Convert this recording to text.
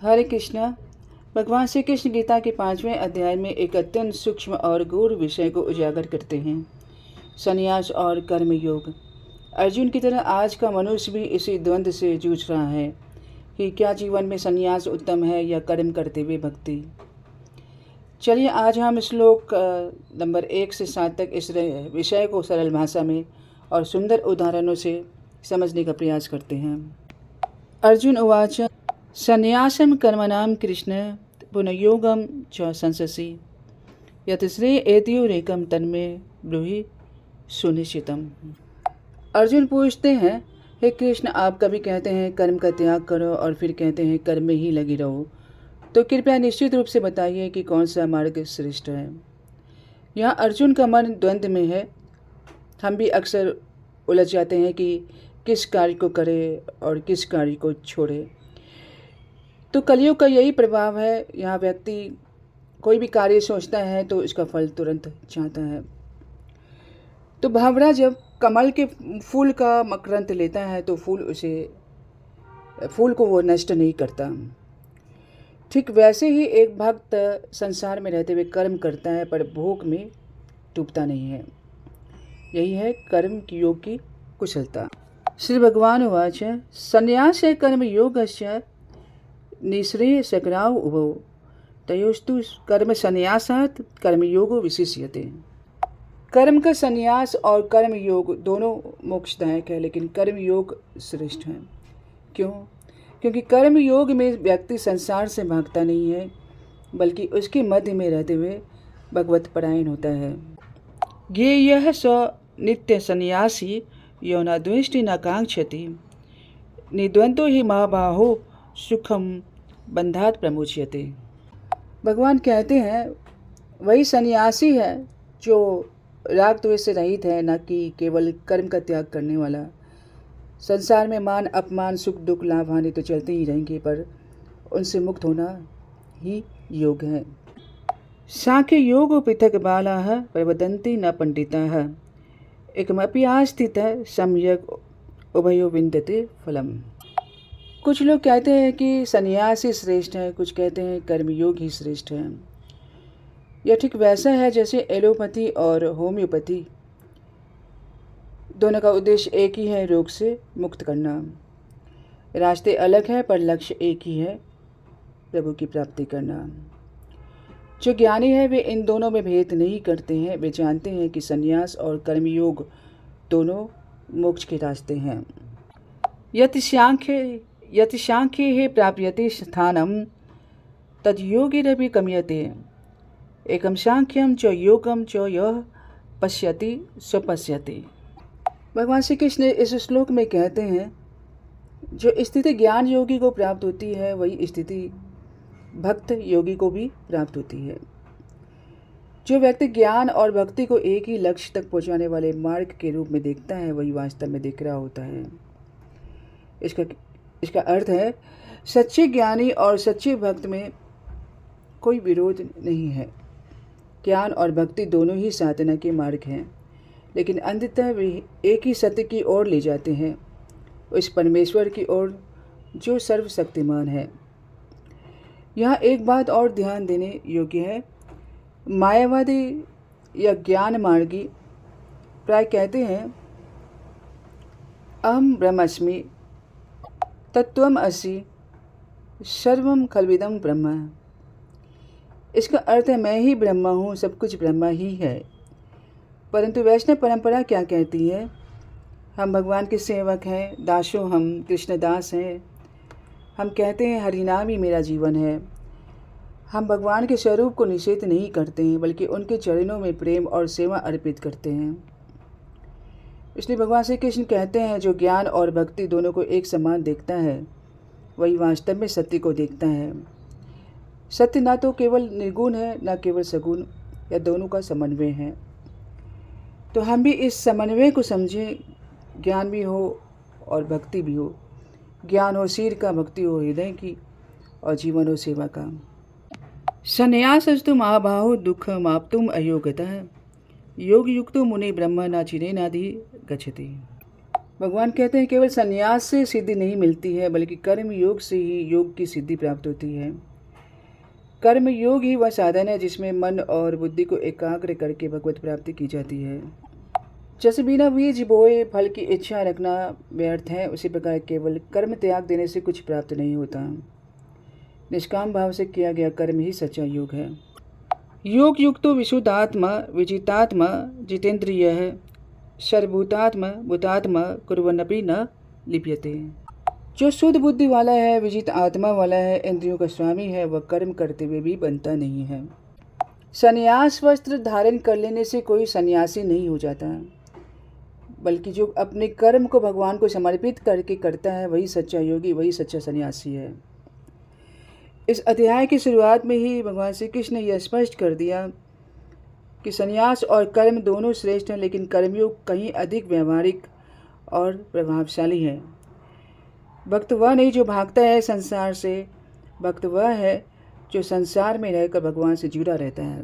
हरे कृष्णा। भगवान श्री कृष्ण गीता के 5वें अध्याय में एक अत्यंत सूक्ष्म और गूढ़ विषय को उजागर करते हैं, संन्यास और कर्म योग। अर्जुन की तरह आज का मनुष्य भी इसी द्वंद्व से जूझ रहा है कि क्या जीवन में संन्यास उत्तम है या कर्म करते हुए भक्ति। चलिए आज हम श्लोक नंबर 1 से 7 तक इस विषय को सरल भाषा में और सुंदर उदाहरणों से समझने का प्रयास करते हैं। अर्जुन उवाच संन्यासं कर्मणां कृष्ण पुनर्योगं च संससि यत् श्रेय एतयोरेकं तन्मे ब्रूहि सुनिश्चितम्। अर्जुन पूछते हैं, हे कृष्ण, आप कभी कहते हैं कर्म का त्याग करो और फिर कहते हैं कर्म में ही लगी रहो, तो कृपया निश्चित रूप से बताइए कि कौन सा मार्ग श्रेष्ठ है। यहाँ अर्जुन का मन द्वंद्व में है। हम भी अक्सर उलझ जाते हैं कि किस कार्य को करें और किस कार्य को छोड़े। तो कलियुग का यही प्रभाव है। यहाँ व्यक्ति कोई भी कार्य सोचता है तो इसका फल तुरंत चाहता है। तो भंवरा जब कमल के फूल का मकरंद लेता है तो फूल को वो नष्ट नहीं करता। ठीक वैसे ही एक भक्त संसार में रहते हुए कर्म करता है पर भोग में डूबता नहीं है। यही है कर्म की योग की कुशलता। श्री भगवान उवाच संन्यास कर्म योगस्य निःश्रेय सकराव उभौ तयोस्तु कर्म संन्यासात् कर्मयोगो विशिष्यते। कर्म का संन्यास और कर्म योग दोनों मोक्षदायक है, लेकिन कर्म योग श्रेष्ठ है। क्यों? क्योंकि कर्म योग में व्यक्ति संसार से भागता नहीं है, बल्कि उसके मध्य में रहते हुए भगवत परायण होता है। ज्ञेयः स नित्य संन्यासी यो न द्वेष्टि न कांक्षति निद्वंतो ही महाबाहो सुखम बंधात प्रमुच्यते। भगवान कहते हैं वही सन्यासी है जो राग द्वेष से रहित है, न कि केवल कर्म का त्याग करने वाला। संसार में मान अपमान सुख दुख लाभ हानि तो चलते ही रहेंगे, पर उनसे मुक्त होना ही योग है। सांख्य योग पृथक बालाः प्रवदन्ति न पंडिताः एकमपि आस्थितः सम्यक् उभयो विन्दते फलम्। कुछ लोग कहते हैं कि संन्यास ही श्रेष्ठ है, कुछ कहते हैं कर्मयोग ही श्रेष्ठ है। यह ठीक वैसा है जैसे एलोपैथी और होम्योपैथी, दोनों का उद्देश्य एक ही है, रोग से मुक्त करना। रास्ते अलग हैं पर लक्ष्य एक ही है, प्रभु की प्राप्ति करना। जो ज्ञानी है वे इन दोनों में भेद नहीं करते हैं। वे जानते हैं कि संन्यास और कर्मयोग दोनों मोक्ष के रास्ते हैं। यत् सांख्ये प्राप्यते स्थानं तद् योगिरपि गम्यते एकं सांख्यं च योगं च यः पश्यति स्वपश्यति। भगवान श्री कृष्ण इस श्लोक में कहते हैं जो स्थिति ज्ञान योगी को प्राप्त होती है वही स्थिति भक्त योगी को भी प्राप्त होती है। जो व्यक्ति ज्ञान और भक्ति को एक ही लक्ष्य तक पहुंचाने वाले मार्ग के रूप में देखता है वही वास्तव में देख रहा होता है। इसका अर्थ है सच्चे ज्ञानी और सच्चे भक्त में कोई विरोध नहीं है। ज्ञान और भक्ति दोनों ही साधना के मार्ग हैं, लेकिन अंततः वे एक ही सत्य की ओर ले जाते हैं, उस परमेश्वर की ओर जो सर्वशक्तिमान है। यहाँ एक बात और ध्यान देने योग्य है। मायावादी या ज्ञान मार्गी प्राय कहते हैं अहम ब्रह्मास्मि तत्त्वम असि सर्वम खल्विदं ब्रह्म। इसका अर्थ है मैं ही ब्रह्मा हूँ, सब कुछ ब्रह्मा ही है। परंतु वैष्णव परंपरा क्या कहती है? हम भगवान के सेवक हैं, दासों हम कृष्णदास हैं। हम कहते हैं हरिनाम ही मेरा जीवन है। हम भगवान के स्वरूप को निषेध नहीं करते हैं, बल्कि उनके चरणों में प्रेम और सेवा अर्पित करते हैं। इसलिए भगवान श्री कृष्ण कहते हैं जो ज्ञान और भक्ति दोनों को एक समान देखता है वही वास्तव में सत्य को देखता है। सत्य ना तो केवल निर्गुण है, ना केवल सगुण, या दोनों का समन्वय है। तो हम भी इस समन्वय को समझें। ज्ञान भी हो और भक्ति भी हो। ज्ञान हो सिर का, भक्ति हो हृदय की, और जीवन हो सेवा का। संन्यासस्तु महाबाहो दुःखमाप्तुम् अयोग्यतः योग युक्तो मुनि ब्रह्म न चिरेनादि गच्छति। भगवान कहते हैं केवल संन्यास से सिद्धि नहीं मिलती है, बल्कि कर्म योग से ही योग की सिद्धि प्राप्त होती है। कर्म योग ही वह साधन है जिसमें मन और बुद्धि को एकाग्र करके भगवत प्राप्ति की जाती है। जैसे बिना बीज बोए फल की इच्छा रखना व्यर्थ है, उसी प्रकार केवल कर्म त्याग देने से कुछ प्राप्त नहीं होता। निष्काम भाव से किया गया कर्म ही सच्चा योग है। योग युक्तो विशुद्धात्मा विजितात्मा जितेंद्रिय सर्वभूतात्मा भूतात्मा कुर्वन्नपि न लिप्यते। जो शुद्ध बुद्धि वाला है, विजित आत्मा वाला है, इंद्रियों का स्वामी है, वह कर्म करते हुए भी बनता नहीं है। संन्यास वस्त्र धारण कर लेने से कोई सन्यासी नहीं हो जाता, बल्कि जो अपने कर्म को भगवान को समर्पित करके करता है वही सच्चा योगी, वही सच्चा सन्यासी है। इस अध्याय की शुरुआत में ही भगवान श्री कृष्ण ने यह स्पष्ट कर दिया कि संन्यास और कर्म दोनों श्रेष्ठ हैं, लेकिन कर्मयोग कहीं अधिक व्यवहारिक और प्रभावशाली है। भक्त वह नहीं जो भागता है संसार से, भक्त वह है जो संसार में रहकर भगवान से जुड़ा रहता है।